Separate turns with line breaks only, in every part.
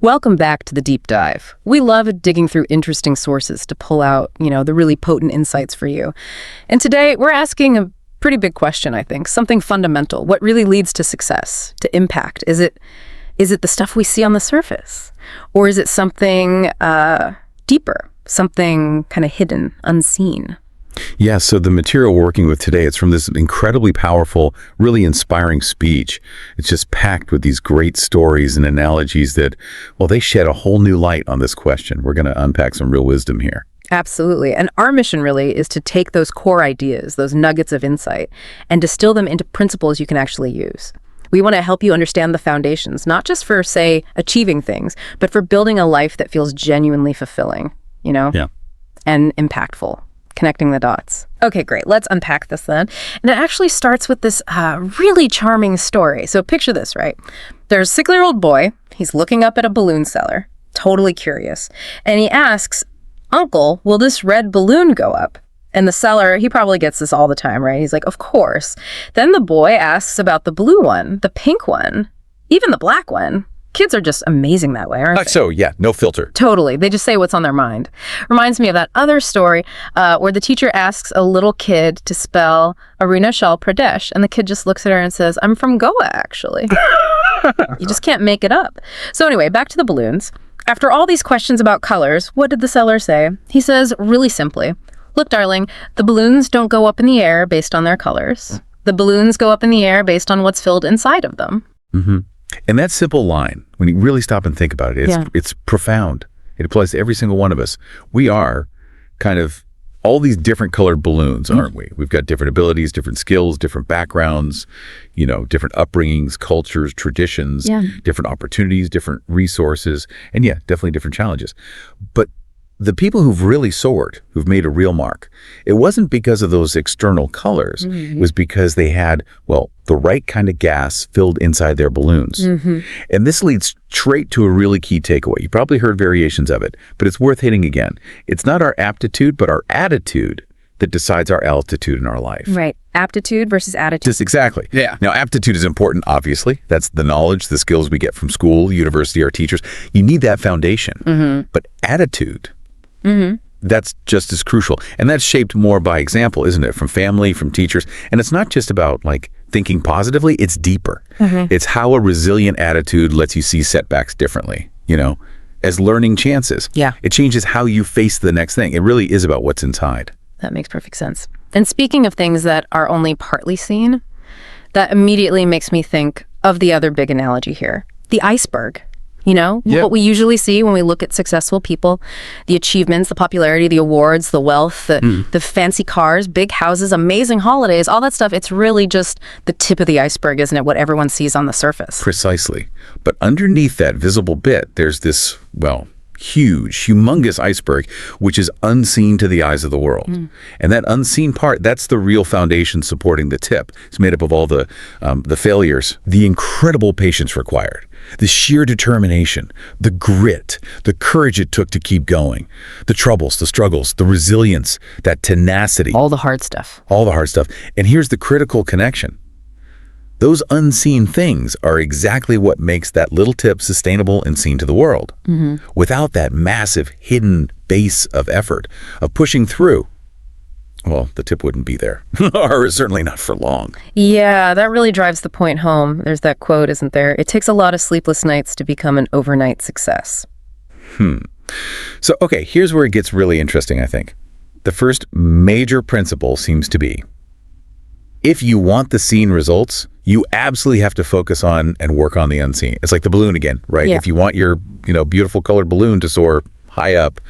Welcome back to the deep dive. We love digging through interesting sources to pull out, the really potent insights for you. And today we're asking a pretty big question, I think, something fundamental. What really leads to success, to impact? Is it the stuff we see on the surface? Or is it something deeper, something kind of hidden, unseen?
Yeah, so the material we're working with today, it's from this incredibly powerful, really inspiring speech. It's just packed with these great stories and analogies that, well, they shed a whole new light on this question. We're going to unpack some real wisdom here.
Absolutely. And our mission really is to take those core ideas, those nuggets of insight, and distill them into principles you can actually use. We want to help you understand the foundations, not just for, say, achieving things, but for building a life that feels genuinely fulfilling,
Yeah.
and impactful. Connecting the dots. Okay, great. Let's unpack this then. And it actually starts with this really charming story. So picture this, right? There's a 6-year-old boy. He's looking up at a balloon seller, totally curious. And he asks, "Uncle, will this red balloon go up?" And the seller, he probably gets this all the time, right? He's like, "Of course." Then the boy asks about the blue one, the pink one, even the black one. Kids are just amazing that way, aren't they?
So, yeah, no filter.
Totally. They just say what's on their mind. Reminds me of that other story where the teacher asks a little kid to spell Arunachal Pradesh, and the kid just looks at her and says, "I'm from Goa, actually." You just can't make it up. So anyway, back to the balloons. After all these questions about colors, what did the seller say? He says, really simply, "Look, darling, the balloons don't go up in the air based on their colors. The balloons go up in the air based on what's filled inside of them."
Mm-hmm. And that simple line, when you really stop and think about it, it's profound. It applies to every single one of us. We are kind of all these different colored balloons, aren't we? We've got different abilities, different skills, different backgrounds, different upbringings, cultures, traditions, different opportunities, different resources, and definitely different challenges. But the people who've really soared, who've made a real mark, it wasn't because of those external colors. Mm-hmm. It was because they had, the right kind of gas filled inside their balloons. Mm-hmm. And this leads straight to a really key takeaway. You probably heard variations of it, but it's worth hitting again. It's not our aptitude, but our attitude that decides our altitude in our life.
Right. Aptitude versus attitude.
Just exactly. Yeah. Now, aptitude is important, obviously. That's the knowledge, the skills we get from school, university, our teachers. You need that foundation. Mm-hmm. But attitude, that's just as crucial. And that's shaped more by example, isn't it? From family, from teachers. And it's not just about thinking positively, it's deeper. Mm-hmm. It's how a resilient attitude lets you see setbacks differently, as learning chances.
Yeah.
It changes how you face the next thing. It really is about what's inside.
That makes perfect sense. And speaking of things that are only partly seen, that immediately makes me think of the other big analogy here, the iceberg. What we usually see when we look at successful people, the achievements, the popularity, the awards, the wealth, the fancy cars, big houses, amazing holidays, all that stuff. It's really just the tip of the iceberg, isn't it? What everyone sees on the surface.
Precisely. But underneath that visible bit, there's this, huge, humongous iceberg, which is unseen to the eyes of the world. Mm. And that unseen part, that's the real foundation supporting the tip. It's made up of all the failures, the incredible patience required, the sheer determination, the grit, the courage it took to keep going, the troubles, the struggles, the resilience, that tenacity.
All the hard stuff.
All the hard stuff. And here's the critical connection. Those unseen things are exactly what makes that little tip sustainable and seen to the world. Mm-hmm. Without that massive hidden base of effort, of pushing through, the tip wouldn't be there, or certainly not for long.
Yeah, that really drives the point home. There's that quote, isn't there? It takes a lot of sleepless nights to become an overnight success.
So, okay, here's where it gets really interesting, I think. The first major principle seems to be, if you want the seen results, you absolutely have to focus on and work on the unseen. It's like the balloon again, right? Yeah. If you want your, beautiful colored balloon to soar high up,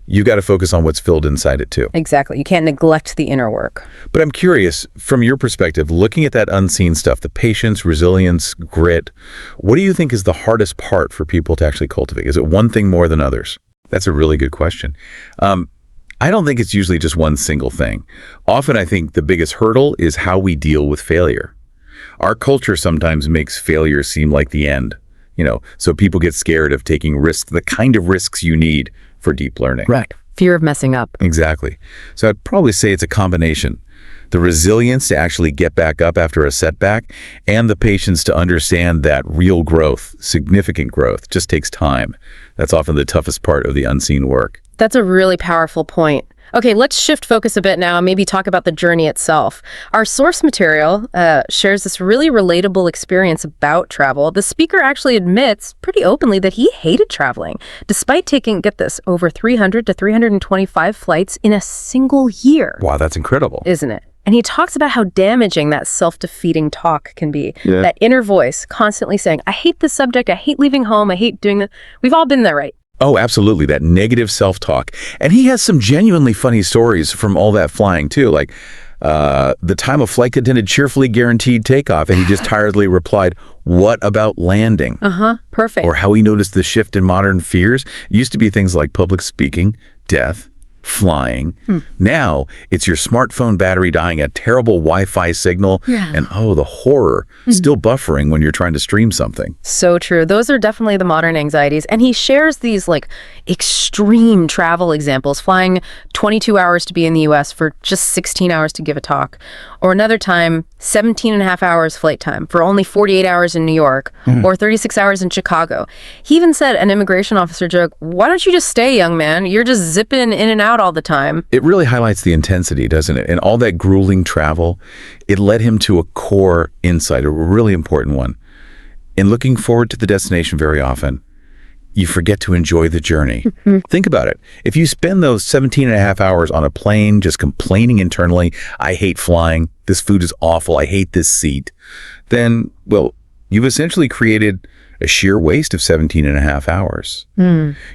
you got to focus on what's filled inside it too.
Exactly. You can't neglect the inner work.
But I'm curious, from your perspective, looking at that unseen stuff, the patience, resilience, grit, what do you think is the hardest part for people to actually cultivate? Is it one thing more than others? That's a really good question. I don't think it's usually just one single thing. Often I think the biggest hurdle is how we deal with failure. Our culture sometimes makes failure seem like the end, so people get scared of taking risks, the kind of risks you need for deep learning.
Right. Fear of messing up.
Exactly. So I'd probably say it's a combination. the resilience to actually get back up after a setback, and the patience to understand that real growth, significant growth, just takes time. That's often the toughest part of the unseen work.
That's a really powerful point. Okay, let's shift focus a bit now and maybe talk about the journey itself. Our source material shares this really relatable experience about travel. The speaker actually admits pretty openly that he hated traveling, despite taking, get this, over 300 to 325 flights in a single year.
Wow, that's incredible.
Isn't it? And he talks about how damaging that self-defeating talk can be.
Yeah.
That inner voice constantly saying, I hate this subject, I hate leaving home, I hate doing this. We've all been there, right?
Oh, absolutely. That negative self-talk. And he has some genuinely funny stories from all that flying, too. Like the time a flight attendant cheerfully guaranteed takeoff, and he just tiredly replied, "What about landing?"
Perfect.
Or how he noticed the shift in modern fears. It used to be things like public speaking, death, flying. Now it's your smartphone battery dying, a terrible Wi-Fi signal, and the horror, still buffering when you're trying to stream something.
So true. Those are definitely the modern anxieties. And he shares these like extreme travel examples, flying 22 hours to be in the US for just 16 hours to give a talk. Or another time, 17 and a half hours flight time for only 48 hours in New York or 36 hours in Chicago. He even said, an immigration officer joke, why don't you just stay, young man? You're just zipping in and out all the time.
It really highlights the intensity, doesn't it? And all that grueling travel, it led him to a core insight, a really important one. In looking forward to the destination very often, you forget to enjoy the journey. Think about it. If you spend those 17 and a half hours on a plane just complaining internally, I hate flying, this food is awful, I hate this seat, then, well, you've essentially created a sheer waste of 17 and a half hours.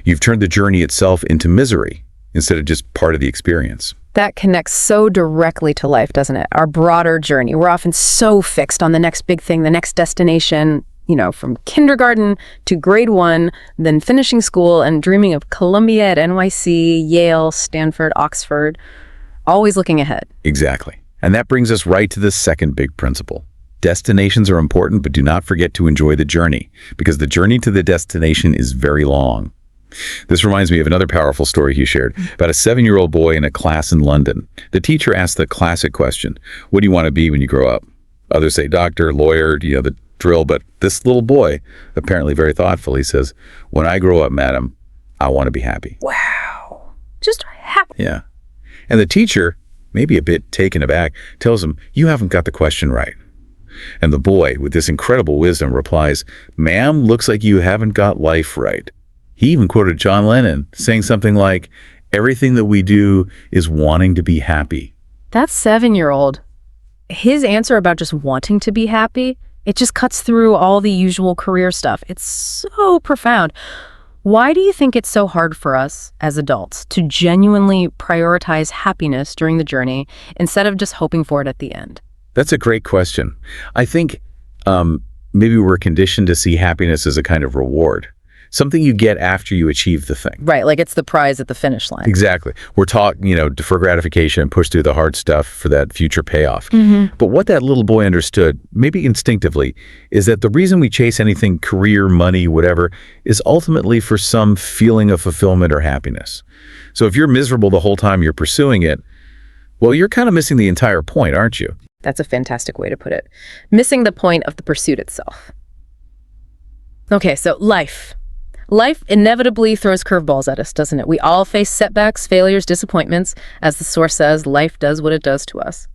You've turned the journey itself into misery instead of just part of the experience.
That connects so directly to life, doesn't it? Our broader journey. We're often so fixed on the next big thing, the next destination, from kindergarten to grade 1, then finishing school and dreaming of Columbia at NYC, Yale, Stanford, Oxford, always looking ahead.
Exactly. And that brings us right to the second big principle. Destinations are important, but do not forget to enjoy the journey, because the journey to the destination is very long. This reminds me of another powerful story he shared about a 7-year-old boy in a class in London. The teacher asked the classic question, what do you want to be when you grow up? Others say doctor, lawyer, the drill, but this little boy, apparently very thoughtful, he says, when I grow up, madam, I want to be happy.
Wow. Just happy.
Yeah. And the teacher, maybe a bit taken aback, tells him, you haven't got the question right. And the boy, with this incredible wisdom, replies, ma'am, looks like you haven't got life right. He even quoted John Lennon, saying something like, everything that we do is wanting to be happy.
That 7-year-old, his answer about just wanting to be happy, it just cuts through all the usual career stuff. It's so profound. Why do you think it's so hard for us as adults to genuinely prioritize happiness during the journey instead of just hoping for it at the end?
That's a great question. I think maybe we're conditioned to see happiness as a kind of reward, something you get after you achieve the thing.
Right, like it's the prize at the finish line.
Exactly. We're taught, defer gratification and push through the hard stuff for that future payoff. But what that little boy understood, maybe instinctively, is that the reason we chase anything, career, money, whatever, is ultimately for some feeling of fulfillment or happiness. So if you're miserable the whole time you're pursuing it, well, you're kind of missing the entire point, aren't you?
That's a fantastic way to put it. Missing the point of the pursuit itself. Okay, so life. Life inevitably throws curveballs at us, doesn't it? We all face setbacks, failures, disappointments. As the source says, life does what it does to us.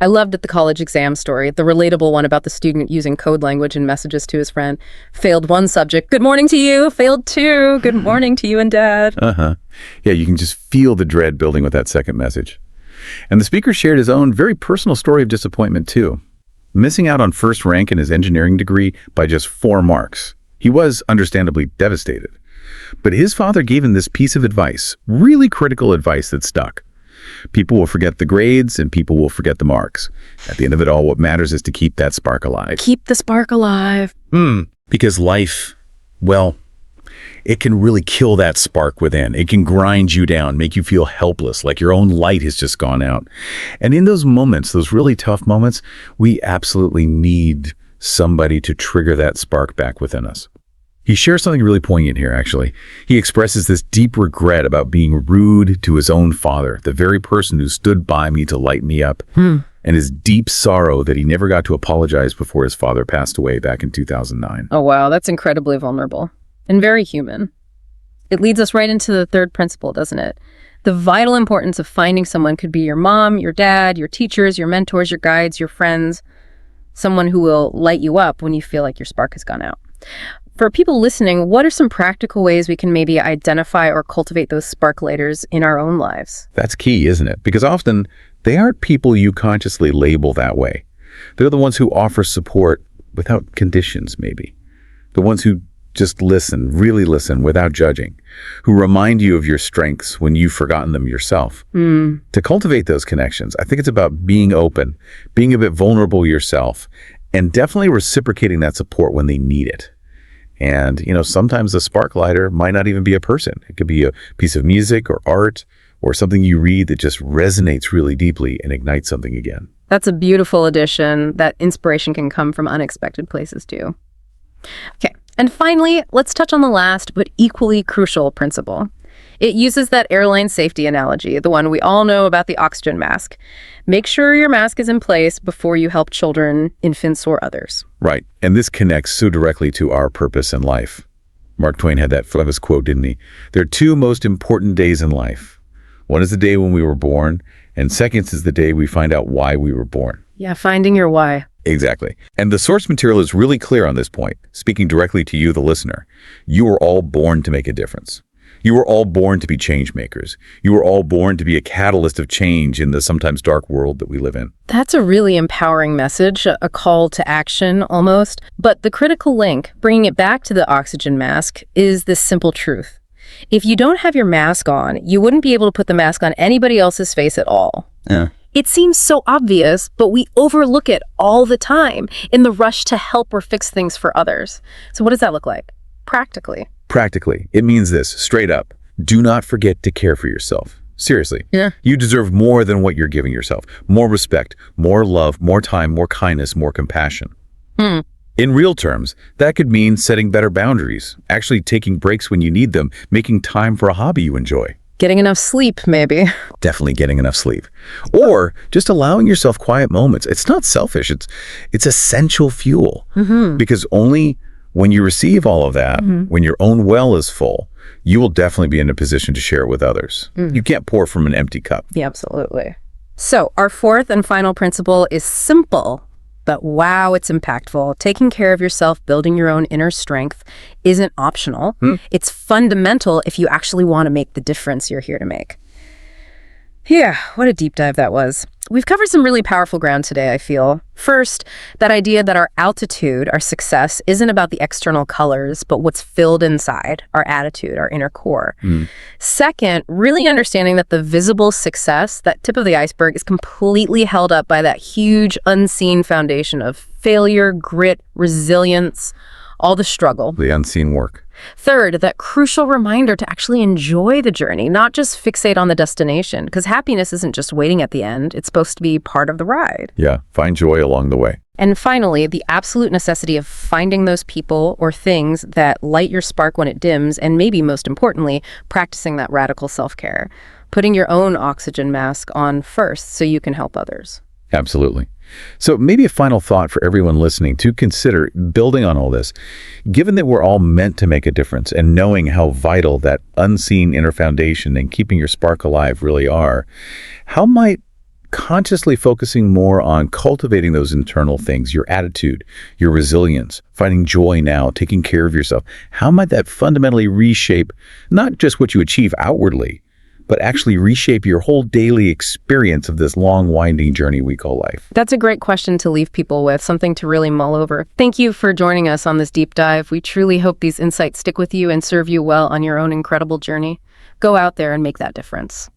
I loved at the college exam story, the relatable one about the student using code language and messages to his friend. Failed one subject, good morning to you. Failed 2, good morning to you and dad.
Yeah, you can just feel the dread building with that second message. And the speaker shared his own very personal story of disappointment, too. Missing out on first rank in his engineering degree by just 4 marks. He was understandably devastated. But his father gave him this piece of advice, really critical advice that stuck. People will forget the grades and people will forget the marks. At the end of it all, what matters is to keep that spark alive.
Keep the spark alive.
Because life, well, it can really kill that spark within. It can grind you down, make you feel helpless, like your own light has just gone out. And in those moments, those really tough moments, we absolutely need somebody to trigger that spark back within us. He shares something really poignant here, actually. He expresses this deep regret about being rude to his own father, the very person who stood by me to light me up, and his deep sorrow that he never got to apologize before his father passed away back in 2009.
Oh, wow. That's incredibly vulnerable and very human. It leads us right into the third principle, doesn't it? The vital importance of finding someone could be your mom, your dad, your teachers, your mentors, your guides, your friends, someone who will light you up when you feel like your spark has gone out. For people listening, what are some practical ways we can maybe identify or cultivate those spark lighters in our own lives?
That's key, isn't it? Because often they aren't people you consciously label that way. They're the ones who offer support without conditions, maybe. The ones who just listen, really listen without judging, who remind you of your strengths when you've forgotten them yourself. To cultivate those connections, I think it's about being open, being a bit vulnerable yourself, and definitely reciprocating that support when they need it. And, sometimes the spark lighter might not even be a person. It could be a piece of music or art or something you read that just resonates really deeply and ignites something again.
That's a beautiful addition. That inspiration can come from unexpected places too. Okay. And finally, let's touch on the last but equally crucial principle. It uses that airline safety analogy, the one we all know about the oxygen mask. Make sure your mask is in place before you help children, infants, or others.
Right. And this connects so directly to our purpose in life. Mark Twain had that famous quote, didn't he? There are two most important days in life. One is the day when we were born, and second is the day we find out why we were born.
Yeah, finding your why.
Exactly. And the source material is really clear on this point, speaking directly to you, the listener. You were all born to make a difference. You were all born to be change makers. You were all born to be a catalyst of change in the sometimes dark world that we live in.
That's a really empowering message, a call to action almost. But the critical link, bringing it back to the oxygen mask, is this simple truth. If you don't have your mask on, you wouldn't be able to put the mask on anybody else's face at all.
Yeah.
It seems so obvious, but we overlook it all the time in the rush to help or fix things for others. So what does that look like? Practically.
Practically, it means this, straight up. Do not forget to care for yourself. Seriously.
Yeah.
You deserve more than what you're giving yourself. More respect, more love, more time, more kindness, more compassion. In real terms, that could mean setting better boundaries, actually taking breaks when you need them, making time for a hobby you enjoy.
Getting enough sleep, maybe.
Definitely getting enough sleep. Or just allowing yourself quiet moments. It's not selfish. It's essential fuel. Because only when you receive all of that, when your own well is full, you will definitely be in a position to share it with others. You can't pour from an empty cup.
Yeah, absolutely. So our fourth and final principle is simple, but wow, it's impactful. Taking care of yourself, building your own inner strength isn't optional. It's fundamental if you actually want to make the difference you're here to make. Yeah, what a deep dive that was. We've covered some really powerful ground today, I feel. First, that idea that our altitude, our success, isn't about the external colors, but what's filled inside, our attitude, our inner core. Second, really understanding that the visible success, that tip of the iceberg, is completely held up by that huge unseen foundation of failure, grit, resilience, all the struggle.
The unseen work.
Third, that crucial reminder to actually enjoy the journey, not just fixate on the destination, because happiness isn't just waiting at the end. It's supposed to be part of the ride.
Yeah, find joy along the way.
And finally, the absolute necessity of finding those people or things that light your spark when it dims, and maybe most importantly, practicing that radical self-care, putting your own oxygen mask on first so you can help others.
Absolutely. So maybe a final thought for everyone listening to consider, building on all this. Given that we're all meant to make a difference, and knowing how vital that unseen inner foundation and keeping your spark alive really are, how might consciously focusing more on cultivating those internal things, your attitude, your resilience, finding joy now, taking care of yourself, how might that fundamentally reshape not just what you achieve outwardly, but actually reshape your whole daily experience of this long, winding journey we call life?
That's a great question to leave people with, something to really mull over. Thank you for joining us on this deep dive. We truly hope these insights stick with you and serve you well on your own incredible journey. Go out there and make that difference.